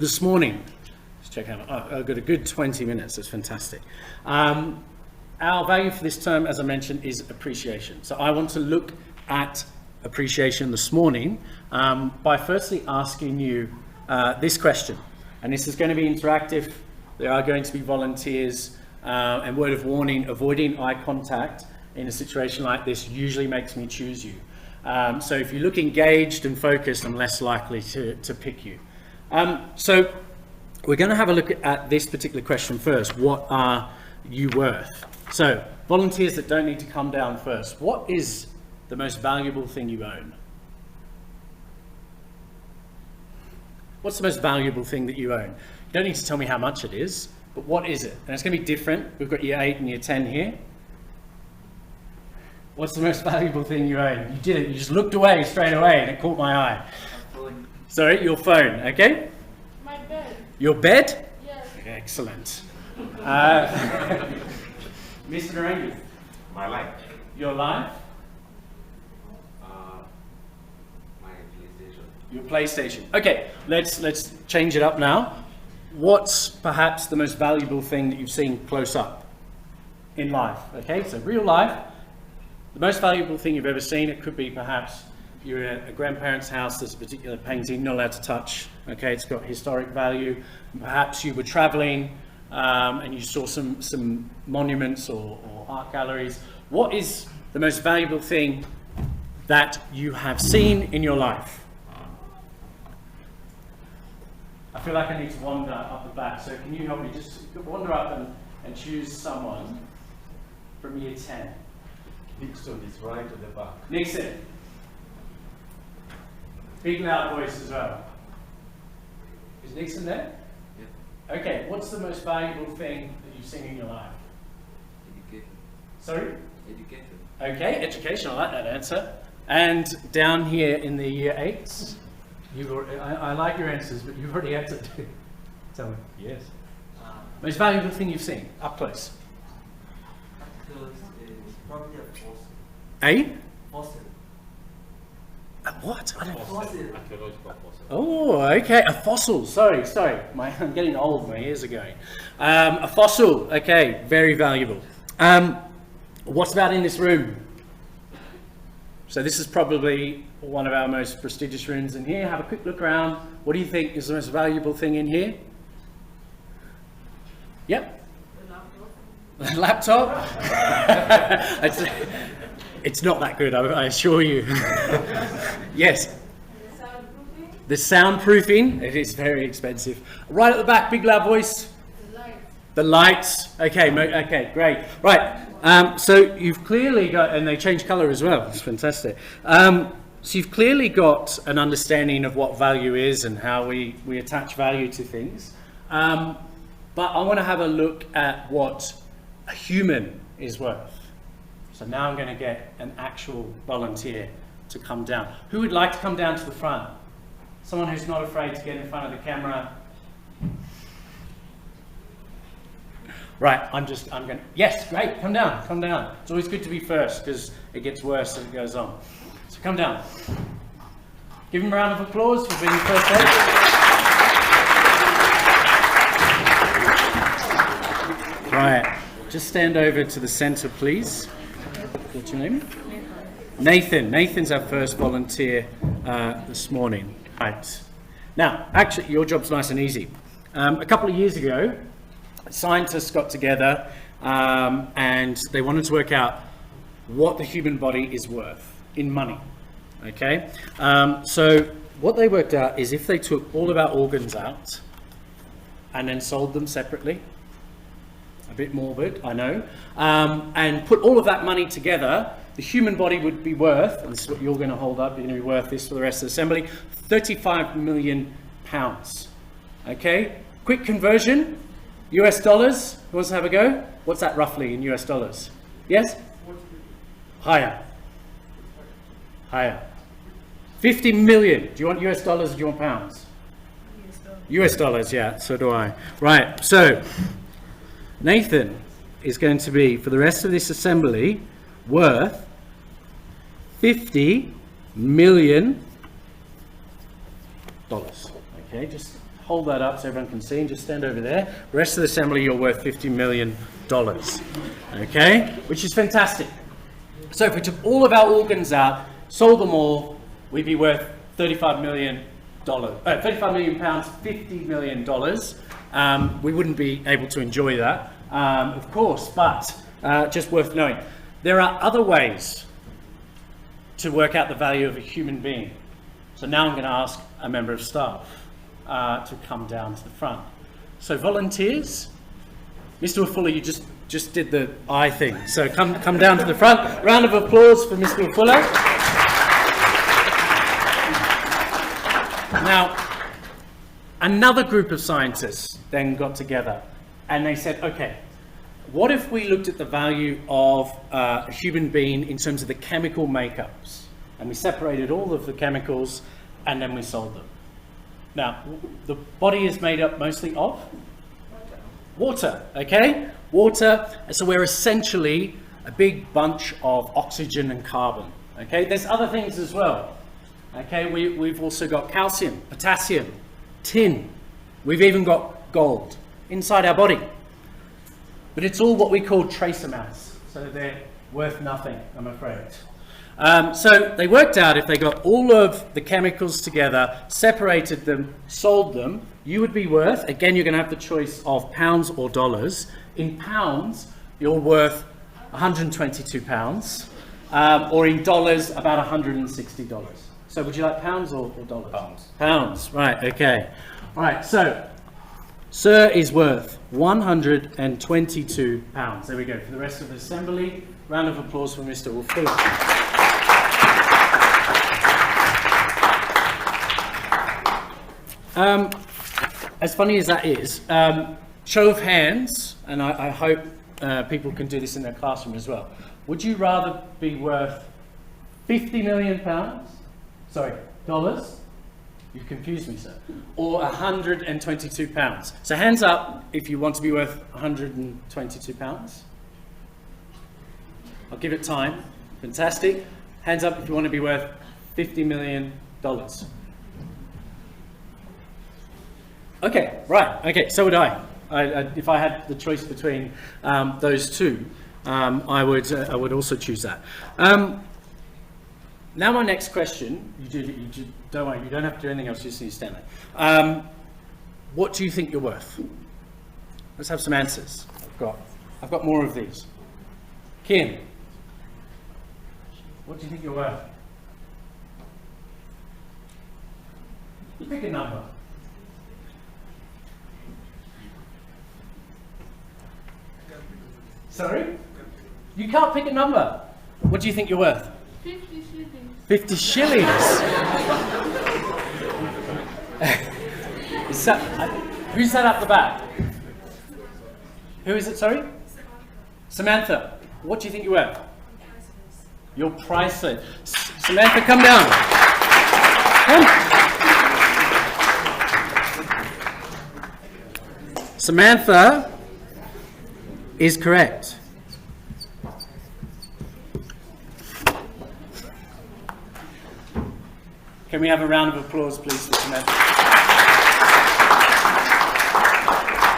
This morning, let's check out, I've got a good 20 minutes, that's fantastic. Our value for this term, as I mentioned, is appreciation. So I want to look at appreciation this morning by firstly asking you this question. And this is going to be interactive. There are going to be volunteers, and word of warning, avoiding eye contact in a situation like this usually makes me choose you. So if you look engaged and focused, I'm less likely to pick you. So we're going to have a look at this particular question first. What are you worth? So volunteers that don't need to come down first. What is the most valuable thing you own? What's the most valuable thing that you own? You don't need to tell me how much it is, but what is it? And it's going to be different. We've got year 8 and year 10 here. What's the most valuable thing you own? You did it. You just looked away straight away and it caught my eye. Sorry, your phone, okay? My bed. Your bed? Yes. Excellent. Mr. Narangi? My life. Your life? My PlayStation. Your PlayStation. Okay, let's change it up now. What's perhaps the most valuable thing that you've seen close up in life? Okay, so real life. The most valuable thing you've ever seen, it could be perhaps you're at a grandparent's house, there's a particular painting not allowed to touch, okay, it's got historic value. Perhaps you were traveling and you saw some monuments or art galleries. What is the most valuable thing that you have seen in your life? I feel like I need to wander up the back, so can you help me just wander up and choose someone from year 10? Nixon is right at the back. Nixon. Big loud voice as well. Is Nixon there? Yeah. Okay, what's the most valuable thing that you've seen in your life? Education. Sorry? Education. Okay, education, I like that answer. And down here in the year 8s, I like your answers, but you've already answered. Tell me. Yes. Most valuable thing you've seen, up close. It's probably a fossil. A? Fossil. A what? I don't know. Fossil. Archaeological fossil. Oh, okay, a fossil. Sorry. I'm getting old, my ears are going. A fossil, okay, very valuable. What's about in this room? So this is probably one of our most prestigious rooms in here. Have a quick look around. What do you think is the most valuable thing in here? Yep. The laptop? It's not that good, I assure you. Yes. The soundproofing, it is very expensive. Right at the back, big loud voice. The lights. Okay, great. Right, so you've clearly got, and they change colour as well, it's fantastic. So you've clearly got an understanding of what value is and how we attach value to things. But I want to have a look at what a human is worth. So now I'm going to get an actual volunteer to come down. Who would like to come down to the front? Someone who's not afraid to get in front of the camera. Right, I'm going to, yes, great, come down. It's always good to be first because it gets worse as it goes on. So come down. Give him a round of applause for being first aid. Right, just stand over to the center, please. What's your name? Nathan. Nathan's our first volunteer this morning. Right. Now, actually, your job's nice and easy. A couple of years ago, scientists got together and they wanted to work out what the human body is worth in money. Okay? So what they worked out is if they took all of our organs out and then sold them separately, a bit morbid, I know, and put all of that money together, the human body would be worth, and this is what you're going to hold up, you're going to be worth this for the rest of the assembly, 35 million pounds. Okay, quick conversion, US dollars, who wants to have a go? What's that roughly in US dollars? Yes? Higher. 50 million. Do you want US dollars or do you want pounds? US dollars, yeah, so do I. Right, so Nathan is going to be, for the rest of this assembly, worth $50 million. Okay, just hold that up so everyone can see and just stand over there. The rest of the assembly, you're worth $50 million. Okay? Which is fantastic. So if we took all of our organs out, sold them all, we'd be worth $35 million, £35 million, $50 million. We wouldn't be able to enjoy that, of course, but just worth knowing. There are other ways to work out the value of a human being. So now I'm going to ask a member of staff to come down to the front. So volunteers, Mr. Fuller, you just did the eye thing. So come down to the front. Round of applause for Mr. Fuller. Now, another group of scientists then got together and they said, okay, what if we looked at the value of a human being in terms of the chemical makeups? And we separated all of the chemicals and then we sold them. Now, the body is made up mostly of? Water, okay? Water, so we're essentially a big bunch of oxygen and carbon, okay? There's other things as well, okay? We've also got calcium, potassium, tin. We've even got gold inside our body. But it's all what we call trace amounts, so they're worth nothing, I'm afraid. So they worked out if they got all of the chemicals together, separated them, sold them, you would be worth, again, you're going to have the choice of pounds or dollars. In pounds, you're worth 122 pounds, or in dollars, about $160. So would you like pounds or dollars? Pounds. Pounds, right, okay. All right, so Sir is worth 122 pounds. There we go. For the rest of the assembly, round of applause for Mr. Fuller. As funny as that is, show of hands, and I hope people can do this in their classroom as well. Would you rather be worth 50 million pounds? Sorry, dollars? You've confused me, sir. Or 122 pounds. So hands up if you want to be worth 122 pounds. I'll give it time. Fantastic. Hands up if you want to be worth $50 million. Okay, right. Okay, so would I. If I had the choice between those two, I would also choose that. Now my next question, don't worry, you don't have to do anything else, you just need to stand there. What do you think you're worth? Let's have some answers. I've got more of these. Kim, what do you think you're worth? Pick a number. Sorry? You can't pick a number. What do you think you're worth? 50 shillings. 50 shillings? Who's that up the back? Who is it, sorry? Samantha, what do you think you're worth? You're priceless. Samantha, come down. Come. Samantha is correct. Can we have a round of applause, please, for Samantha?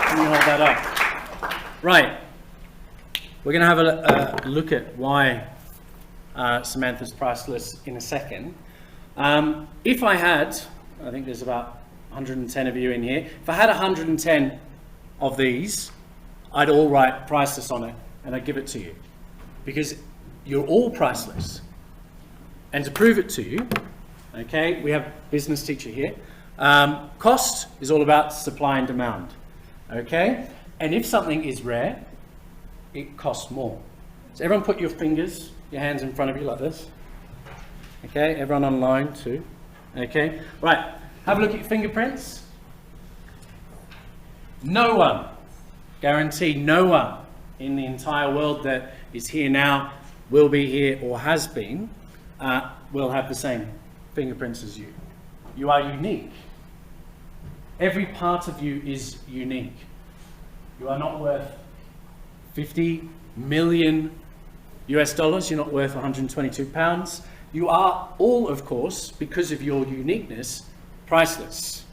Can you hold that up? Right. We're going to have a look at why Samantha's priceless in a second. If I had, I think there's about 110 of you in here, if I had 110 of these, I'd all write priceless on it and I'd give it to you. Because you're all priceless. And to prove it to you, okay, we have a business teacher here. Cost is all about supply and demand, okay? And if something is rare, it costs more. So everyone put your hands in front of you like this. Okay, everyone online too. Okay, right, have a look at your fingerprints. No one, guarantee no one in the entire world that is here now, will be here or has been, will have the same fingerprints as you. You are unique. Every part of you is unique. You are not worth 50 million US dollars. You're not worth 122 pounds. You are all, of course, because of your uniqueness, priceless.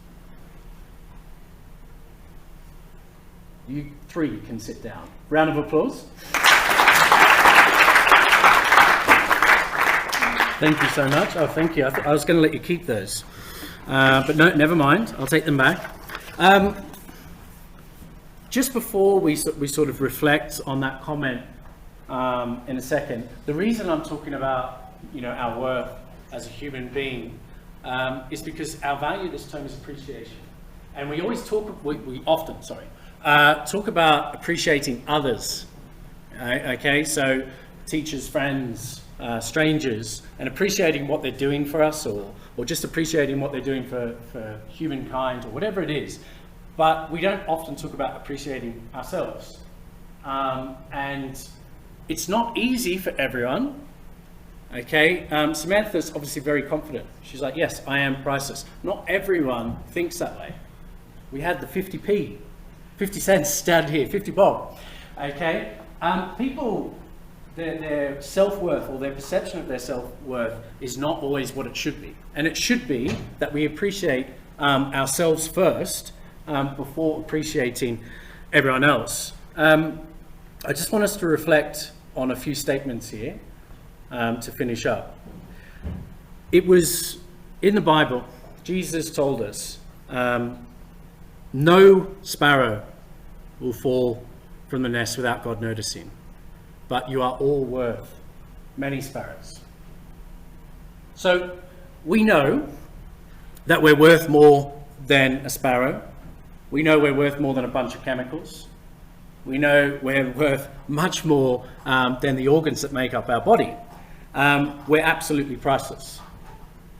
You three can sit down. Round of applause. Thank you so much. Oh, thank you. I was going to let you keep those. But no, never mind. I'll take them back. Just before we sort of reflect on that comment in a second, the reason I'm talking about, our worth as a human being is because our value this term is appreciation. And we always we often talk about appreciating others. Okay, so teachers, friends, strangers, and appreciating what they're doing for us, or just appreciating what they're doing for humankind, or whatever it is. But we don't often talk about appreciating ourselves. And it's not easy for everyone. Okay, Samantha's obviously very confident. She's like, yes, I am priceless. Not everyone thinks that way. We had the 50p, 50 cents down here, 50 bob. Okay, people, their self-worth or their perception of their self-worth is not always what it should be. And it should be that we appreciate ourselves first before appreciating everyone else. I just want us to reflect on a few statements here to finish up. It was in the Bible, Jesus told us, no sparrow will fall from the nest without God noticing, but you are all worth many sparrows. So we know that we're worth more than a sparrow. We know we're worth more than a bunch of chemicals. We know we're worth much more than the organs that make up our body. We're absolutely priceless.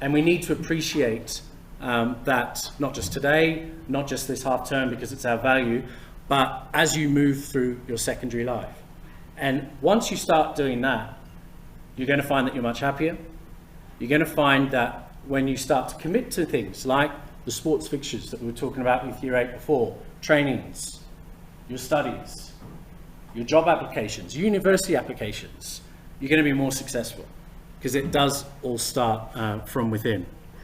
And we need to appreciate that, not just today, not just this half term because it's our value, but as you move through your secondary life. And once you start doing that, you're going to find that you're much happier. You're going to find that when you start to commit to things like the sports fixtures that we were talking about with Year 8 before, trainings, your studies, your job applications, university applications, you're going to be more successful because it does all start from within.